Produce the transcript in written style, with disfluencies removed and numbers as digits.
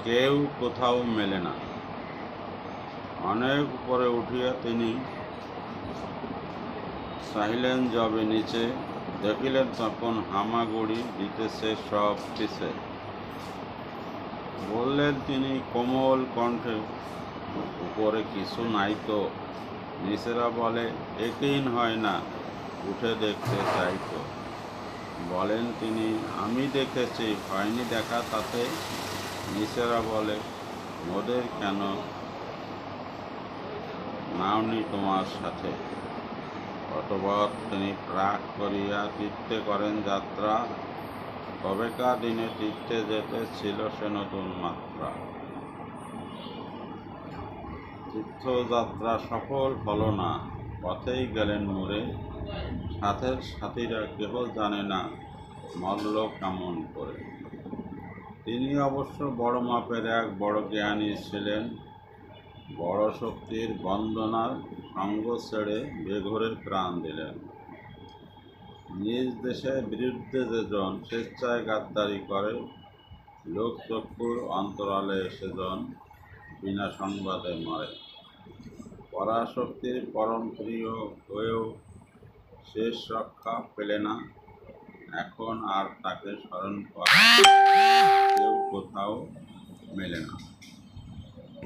কেউ কোথাও মেলে না। অনেক উপরে উঠিয়া তিনি চাহিলেন যবে নিচে, দেখিলেন তখন হামাগুড়ি দিতেছে সব পিছে। বললেন তিনি কোমল কণ্ঠে, উপরে কিছু নাই তো? নিচেরা বলে, একিন হয় না, উঠে দেখতে চাই তো। বলেন তিনি, আমি দেখেছি, হয়নি দেখা তাতে। নিচেরা বলে, মোদের কেন নাওনি তোমার সাথে? অতঃপর তিনি প্রাক করিয়া তীর্থে করেন যাত্রা। তবেকার দিনে তীর্থে যেতে ছিল সে নতুন মাত্রা। তীর্থযাত্রা সফল হল না, পথেই গেলেন মরে। সাথের সাথীরা কেহ জানে না মরল কেমন করে। তিনি অবশ্য বড় মাপের এক বড় জ্ঞানী ছিলেন। বড় শক্তির বন্দনার সঙ্গ ছেড়ে বেঘোরে প্রাণ দিলেন। নিজ দেশের বিরুদ্ধে যেজন স্বেচ্ছায় গাদ্দারি করে, লোকচক্ষুর অন্তরালে সেজন বিনা সংবাদে মরে। পরাশক্তির পরম প্রিয় হয়েও শেষ রক্ষা পেলে না। এখন আর তাকে স্মরণ করা কেউ কোথাও মেলে না।